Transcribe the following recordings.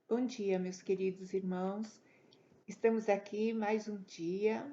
Bom dia, meus queridos irmãos. Estamos aqui mais um dia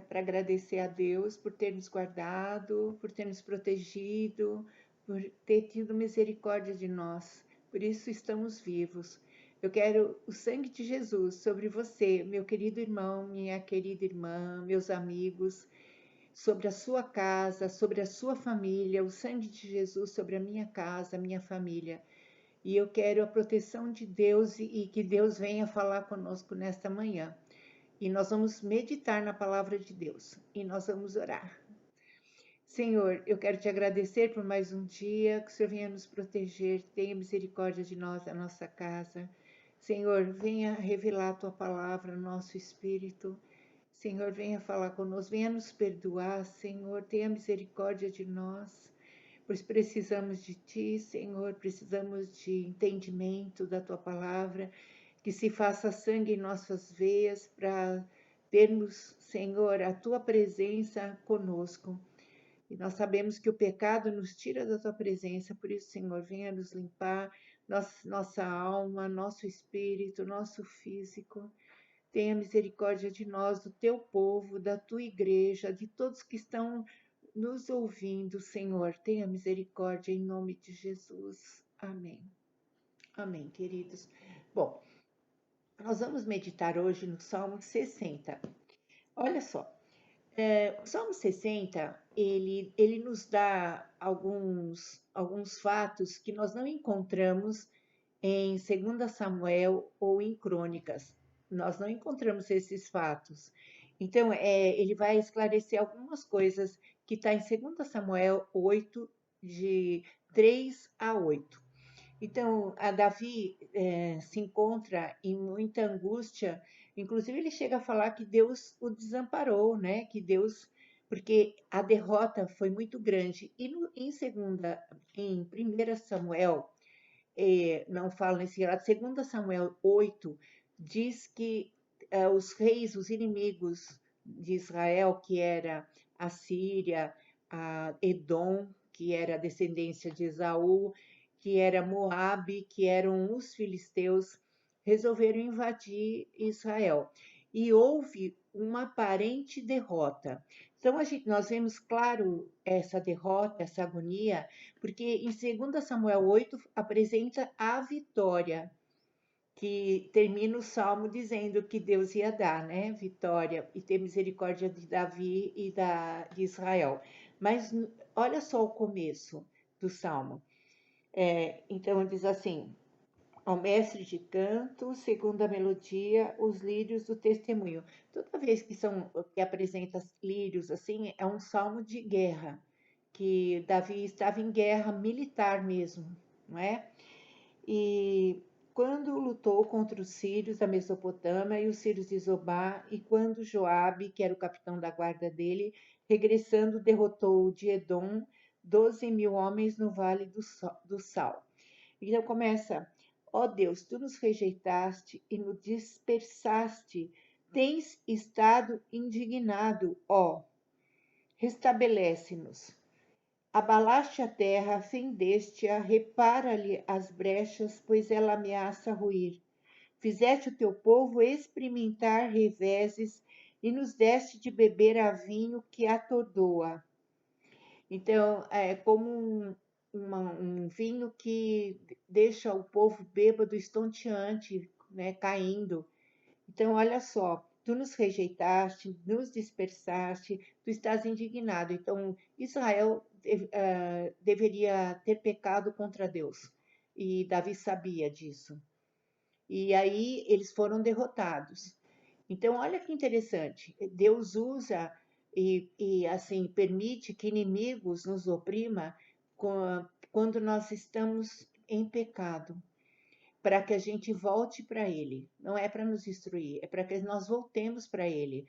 para agradecer a Deus por ter nos guardado, por ter nos protegido, por ter tido misericórdia de nós. Por isso estamos vivos. Eu quero o sangue de Jesus sobre você, meu querido irmão, minha querida irmã, meus amigos, sobre a sua casa, sobre a sua família, o sangue de Jesus sobre a minha casa, a minha família. E eu quero a proteção de Deus e que Deus venha falar conosco nesta manhã. E nós vamos meditar na palavra de Deus e nós vamos orar. Senhor, eu quero te agradecer por mais um dia, que o Senhor venha nos proteger, tenha misericórdia de nós, da nossa casa. Senhor, venha revelar a tua palavra no nosso espírito. Senhor, venha falar conosco, venha nos perdoar, Senhor, tenha misericórdia de nós, pois precisamos de Ti, Senhor, precisamos de entendimento da Tua palavra, que se faça sangue em nossas veias para termos, Senhor, a Tua presença conosco. E nós sabemos que o pecado nos tira da Tua presença, por isso, Senhor, venha nos limpar nossa alma, nosso espírito, nosso físico. Tenha misericórdia de nós, do teu povo, da tua igreja, de todos que estão nos ouvindo, Senhor. Tenha misericórdia em nome de Jesus. Amém. Amém, queridos. Bom, nós vamos meditar hoje no Salmo 60. Olha só, o Salmo 60, ele nos dá alguns fatos que nós não encontramos em 2 Samuel ou em Crônicas. Nós não encontramos esses fatos. Então, ele vai esclarecer algumas coisas que está em 2 Samuel 8, de 3 a 8. Então, a Davi se encontra em muita angústia, inclusive ele chega a falar que Deus o desamparou, né? Que Deus, porque a derrota foi muito grande. E em 1 Samuel, não fala nesse relato, 2 Samuel 8, diz que os reis, os inimigos de Israel, que era a Síria, a Edom, que era a descendência de Esaú, que era Moabe, que eram os filisteus, resolveram invadir Israel. E houve uma aparente derrota. Então, nós vemos claro essa derrota, essa agonia, porque em 2 Samuel 8 apresenta a vitória, que termina o salmo dizendo que Deus ia dar, né? Vitória e ter misericórdia de Davi e de Israel. Mas olha só o começo do salmo. Então diz assim: ao mestre de canto, segundo a melodia, os lírios do testemunho. Toda vez que apresenta lírios assim, é um salmo de guerra, que Davi estava em guerra militar mesmo, não é? E quando lutou contra os sírios da Mesopotâmia e os sírios de Zobá, e quando Joabe, que era o capitão da guarda dele, regressando, derrotou de Edom 12.000 homens no Vale do Sal. Então começa: ó Deus, tu nos rejeitaste e nos dispersaste, tens estado indignado, ó, restabelece-nos. Abalaste a terra, fendeste-a, repara-lhe as brechas, pois ela ameaça ruir. Fizeste o teu povo experimentar reveses e nos deste de beber a vinho que atordoa. Então, é como um vinho que deixa o povo bêbado, estonteante, né, caindo. Então, olha só, tu nos rejeitaste, nos dispersaste, tu estás indignado. Então, Israel deveria ter pecado contra Deus. E Davi sabia disso. E aí eles foram derrotados. Então, olha que interessante. Deus usa e assim permite que inimigos nos oprima quando nós estamos em pecado, para que a gente volte para Ele. Não é para nos destruir, é para que nós voltemos para Ele.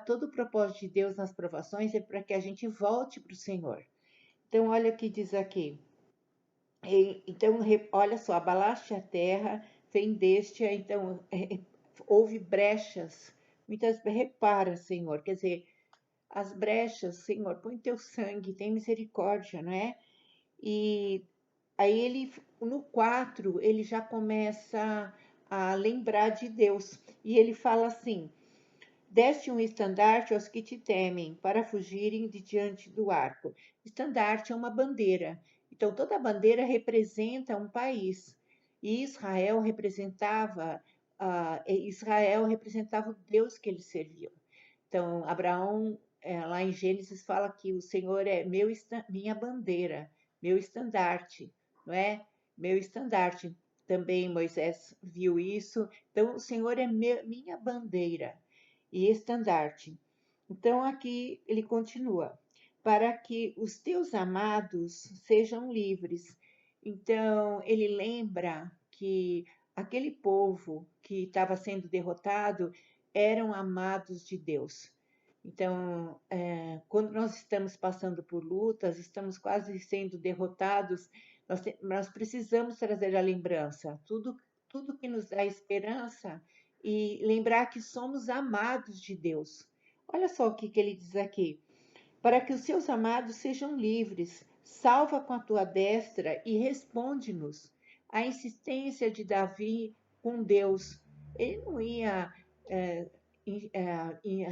Todo o propósito de Deus nas provações é para que a gente volte para o Senhor. Então, olha o que diz aqui. Então, olha só, abalaste a terra, fendeste-a, então houve brechas. Repara, Senhor, quer dizer, as brechas, Senhor, põe teu sangue, tem misericórdia, não é? E Aí ele, no 4, ele já começa a lembrar de Deus. E ele fala assim: deste um estandarte aos que te temem, para fugirem de diante do arco. Estandarte é uma bandeira. Então, toda bandeira representa um país. E Israel representava o Deus que eles serviam. Então, Abraão, lá em Gênesis, fala que o Senhor é minha bandeira, meu estandarte, não é? Meu estandarte. Também Moisés viu isso. Então, o Senhor é minha bandeira e estandarte. Então, aqui ele continua: para que os teus amados sejam livres. Então, ele lembra que aquele povo que estava sendo derrotado eram amados de Deus. Então, quando nós estamos passando por lutas, estamos quase sendo derrotados, nós precisamos trazer a lembrança, tudo que nos dá esperança e lembrar que somos amados de Deus. Olha só o que ele diz aqui: para que os seus amados sejam livres, salva com a tua destra e responde-nos. A insistência de Davi com Deus, ele não ia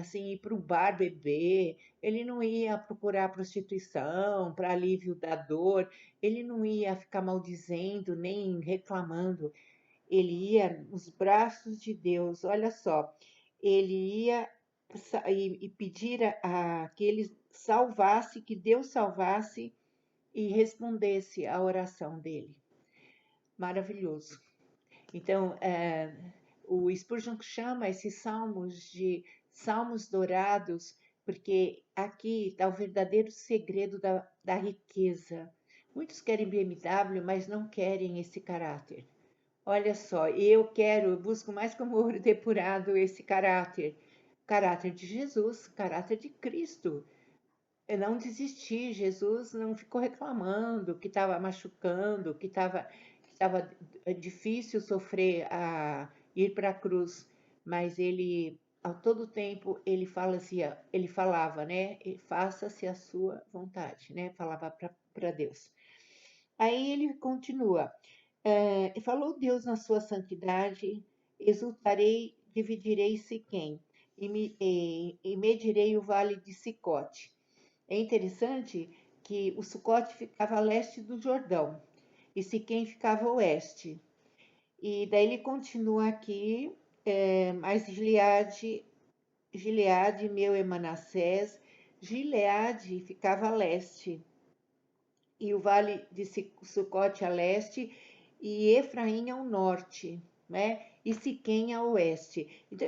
assim ir para o bar beber, ele não ia procurar prostituição para alívio da dor, ele não ia ficar maldizendo nem reclamando, ele ia nos braços de Deus. Olha só, ele ia e pedir que ele salvasse, que Deus salvasse e respondesse à oração dele. Maravilhoso. Então, o Spurgeon chama esses salmos de salmos dourados, porque aqui está o verdadeiro segredo da riqueza. Muitos querem BMW, mas não querem esse caráter. Olha só, eu busco mais como ouro depurado esse caráter de Jesus, caráter de Cristo. Eu não desisti, Jesus não ficou reclamando que estava machucando, que estava difícil sofrer a ir para a cruz, mas ele a todo tempo ele falava, né? Faça-se a sua vontade, né? Falava para Deus. Aí ele continua. Falou Deus na sua santidade, exultarei, dividirei Siquém e medirei o vale de Sicote. É interessante que o Sucote ficava a leste do Jordão e Siquém ficava a oeste. E daí ele continua aqui, mas Gileade meu é Manassés, Gileade ficava a leste e o vale de Sucote a leste e Efraim ao norte, né? E Siquém a oeste. Então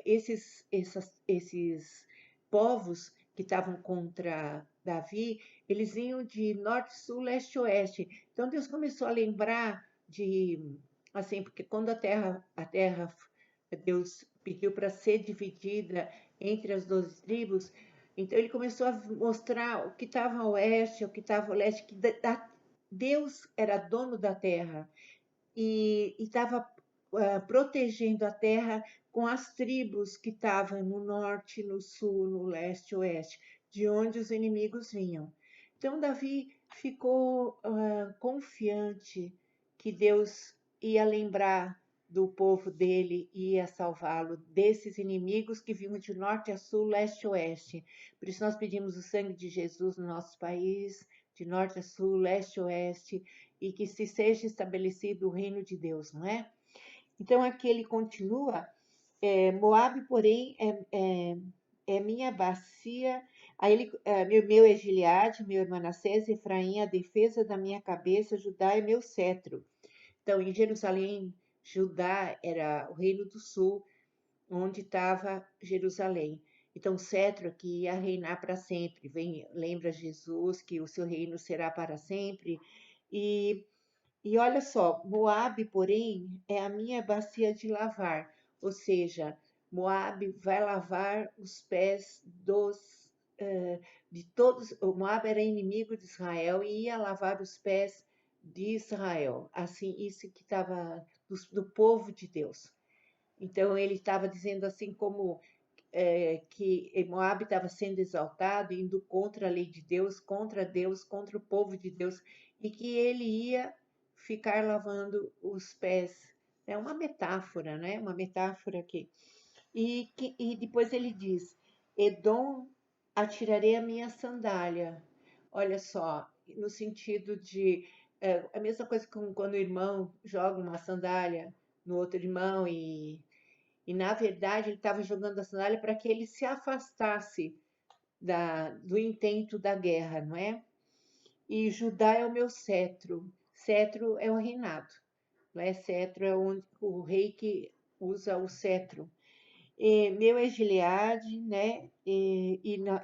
esses povos que estavam contra Davi, eles vinham de norte, sul, leste, oeste. Então Deus começou a lembrar de, assim, porque quando Deus pediu para ser dividida entre as 12 tribos, então ele começou a mostrar o que estava a oeste, o que estava a leste, que Deus era dono da terra e estava protegendo a terra com as tribos que estavam no norte, no sul, no leste e oeste, de onde os inimigos vinham. Então Davi ficou confiante que Deus ia lembrar do povo dele e ia salvá-lo desses inimigos que vinham de norte a sul, leste e oeste. Por isso nós pedimos o sangue de Jesus no nosso país, de norte a sul, leste e oeste, e que se seja estabelecido o reino de Deus, não é? Então aqui ele continua, Moabe, porém, é minha bacia, aí meu é Gileade, meu é Manassés, Efraim, a defesa da minha cabeça, Judá é meu cetro. Então, em Jerusalém, Judá era o reino do sul, onde estava Jerusalém. Então, o cetro que ia reinar para sempre. Lembra Jesus que o seu reino será para sempre. E olha só, Moabe, porém, é a minha bacia de lavar, ou seja, Moabe vai lavar os pés de todos. O Moabe era inimigo de Israel e ia lavar os pés de Israel. Assim, isso que estava do povo de Deus. Então ele estava dizendo assim como que Moabe estava sendo exaltado, indo contra a lei de Deus, contra o povo de Deus, e que ele ia ficar lavando os pés. É uma metáfora, né? Uma metáfora aqui. E depois ele diz: Edom, atirarei a minha sandália. Olha só, no sentido de a mesma coisa que quando o irmão joga uma sandália no outro irmão e na verdade ele estava jogando a sandália para que ele se afastasse do intento da guerra, não é? E Judá é o meu cetro. Cetro é o reinado, não é? Cetro é o rei que usa o cetro. Meu é Gileade, né?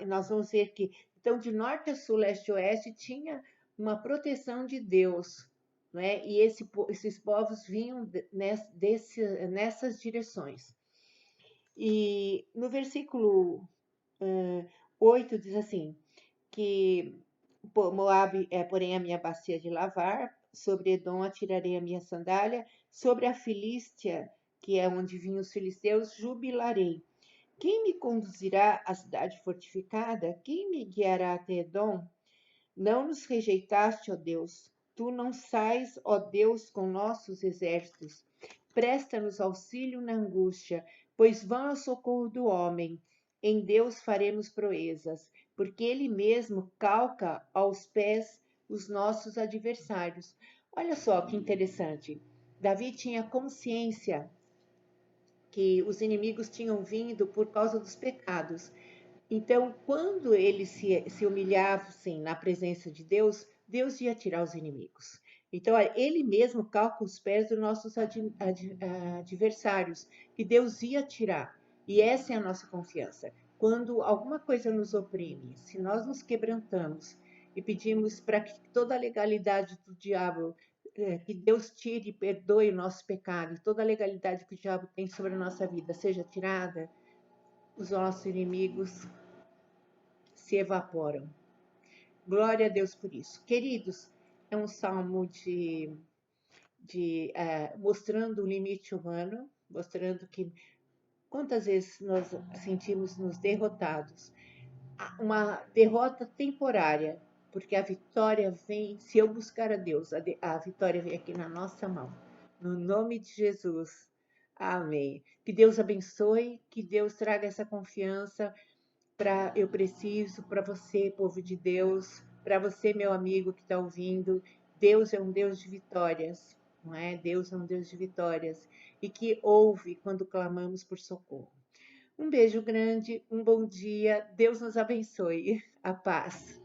Nós vamos ver que, então, de norte a sul, leste a oeste, tinha uma proteção de Deus, né? E esses povos vinham nessas direções. E no versículo 8 diz assim, que Moabe é, porém, a minha bacia de lavar, sobre Edom atirarei a minha sandália, sobre a Filístia, que é onde vinham os filisteus, jubilarei. Quem me conduzirá à cidade fortificada? Quem me guiará até Edom? Não nos rejeitaste, ó Deus. Tu não sais, ó Deus, com nossos exércitos. Presta-nos auxílio na angústia, pois vão ao socorro do homem. Em Deus faremos proezas, porque Ele mesmo calca aos pés os nossos adversários. Olha só que interessante. Davi tinha consciência que os inimigos tinham vindo por causa dos pecados. Então, quando eles se humilhassem na presença de Deus, Deus ia tirar os inimigos. Então, ele mesmo calca os pés dos nossos adversários, que Deus ia tirar. E essa é a nossa confiança. Quando alguma coisa nos oprime, se nós nos quebrantamos e pedimos para que toda a legalidade do diabo, que Deus tire e perdoe o nosso pecado, toda a legalidade que o diabo tem sobre a nossa vida seja tirada, os nossos inimigos se evaporam. Glória a Deus por isso. Queridos, é um salmo mostrando o limite humano, mostrando que quantas vezes nós sentimos-nos derrotados. Uma derrota temporária, porque a vitória vem, se eu buscar a Deus, a vitória vem aqui na nossa mão. No nome de Jesus. Amém. Que Deus abençoe, que Deus traga essa confiança eu preciso, para você, povo de Deus, para você, meu amigo que está ouvindo. Deus é um Deus de vitórias, não é? Deus é um Deus de vitórias e que ouve quando clamamos por socorro. Um beijo grande, um bom dia, Deus nos abençoe. A paz.